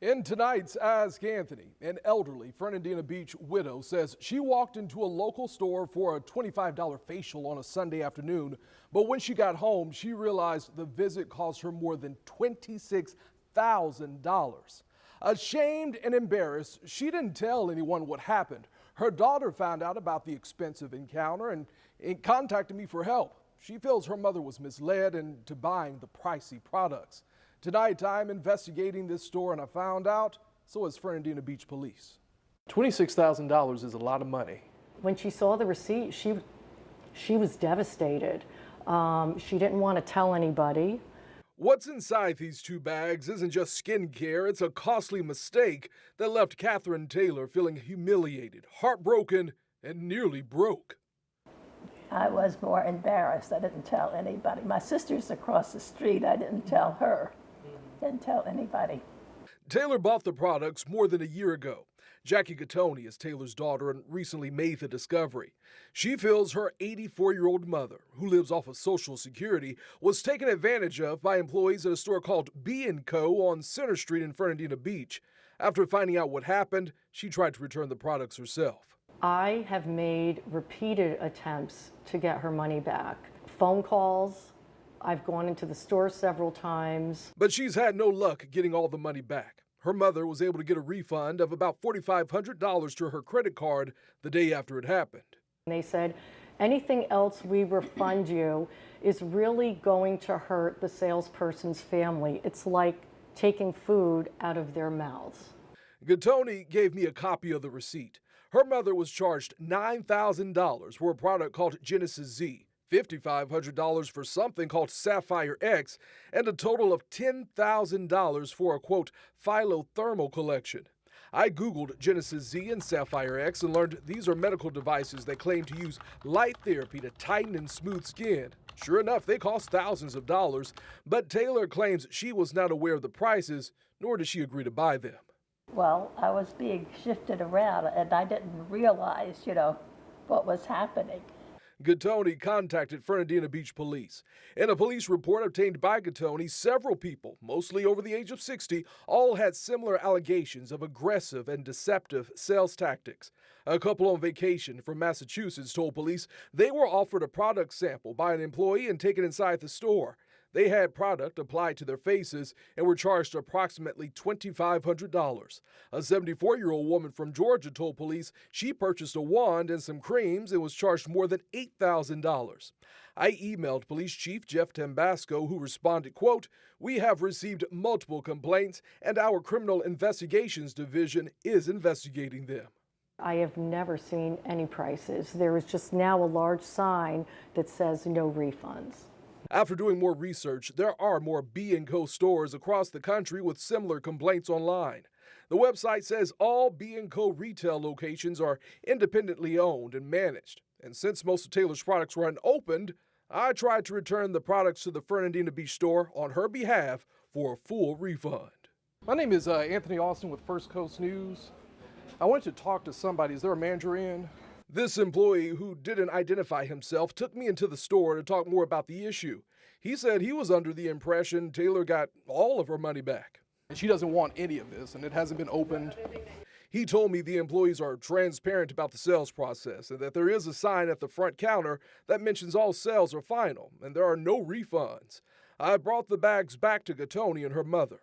In tonight's Ask Anthony, an elderly Fernandina Beach widow says she walked into a local store for a $25 facial on a Sunday afternoon, but when she got home, she realized the visit cost her more than $26,000. Ashamed and embarrassed, she didn't tell anyone what happened. Her daughter found out about the expensive encounter and contacted me for help. She feels her mother was misled into buying the pricey products. Tonight, I'm investigating this store, and I found out so is Fernandina Beach Police. $26,000 is a lot of money. When she saw the receipt, she was devastated. She didn't want to tell anybody. What's inside these two bags isn't just skincare, it's a costly mistake that left Catherine Taylor feeling humiliated, heartbroken, and nearly broke. I was more embarrassed. I didn't tell anybody. My sister's across the street. I didn't tell her. Didn't tell anybody. Taylor bought the products more than a year ago. Jackie Gattoni is Taylor's daughter and recently made the discovery. She feels her 84-year-old mother, who lives off of Social Security, was taken advantage of by employees at a store called B&Co on Center Street in Fernandina Beach. After finding out what happened, she tried to return the products herself. I have made repeated attempts to get her money back. Phone calls. I've gone into the store several times. But she's had no luck getting all the money back. Her mother was able to get a refund of about $4,500 to her credit card the day after it happened. They said, anything else we refund you is really going to hurt the salesperson's family. It's like taking food out of their mouths. Gattoni gave me a copy of the receipt. Her mother was charged $9,000 for a product called Genesis Z, $5,500 for something called Sapphire X, and a total of $10,000 for a, quote, phylothermal collection. I Googled Genesis Z and Sapphire X and learned these are medical devices that claim to use light therapy to tighten and smooth skin. Sure enough, they cost thousands of dollars, but Taylor claims she was not aware of the prices, nor did she agree to buy them. Well, I was being shifted around, and I didn't realize, what was happening. Gattoni contacted Fernandina Beach Police. In a police report obtained by Gattoni, several people, mostly over the age of 60, all had similar allegations of aggressive and deceptive sales tactics. A couple on vacation from Massachusetts told police they were offered a product sample by an employee and taken inside the store. They had product applied to their faces and were charged approximately $2,500. A 74-year-old woman from Georgia told police she purchased a wand and some creams and was charged more than $8,000. I emailed Police Chief Jeff Tambasco, who responded, quote, "We have received multiple complaints and our Criminal Investigations Division is investigating them." I have never seen any prices. There is just now a large sign that says no refunds. After doing more research, there are more B&Co stores across the country with similar complaints online. The website says all B&Co retail locations are independently owned and managed. And since most of Taylor's products were unopened, I tried to return the products to the Fernandina Beach store on her behalf for a full refund. My name is Anthony Austin with First Coast News. I wanted to talk to somebody. Is there a manager in? This employee, who didn't identify himself, took me into the store to talk more about the issue. He said he was under the impression Taylor got all of her money back. And she doesn't want any of this, and it hasn't been opened. He told me the employees are transparent about the sales process and that there is a sign at the front counter that mentions all sales are final and there are no refunds. I brought the bags back to Gattoni and her mother.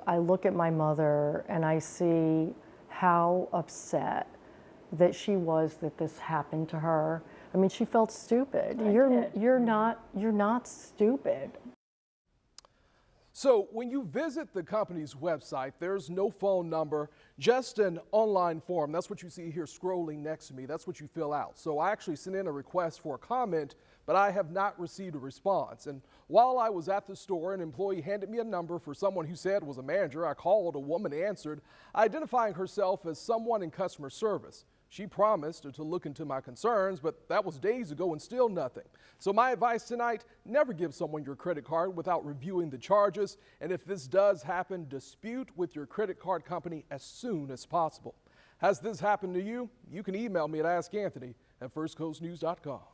I look at my mother and I see how upset that she was that this happened to her. I mean, she felt stupid. You're not stupid. So when you visit the company's website, there's no phone number, just an online form. That's what you see here scrolling next to me. That's what you fill out. So I actually sent in a request for a comment, but I have not received a response. And while I was at the store, an employee handed me a number for someone who said was a manager. I called, a woman answered, identifying herself as someone in customer service. She promised to look into my concerns, but that was days ago and still nothing. So my advice tonight, never give someone your credit card without reviewing the charges. And if this does happen, dispute with your credit card company as soon as possible. Has this happened to you? You can email me at askanthony@firstcoastnews.com.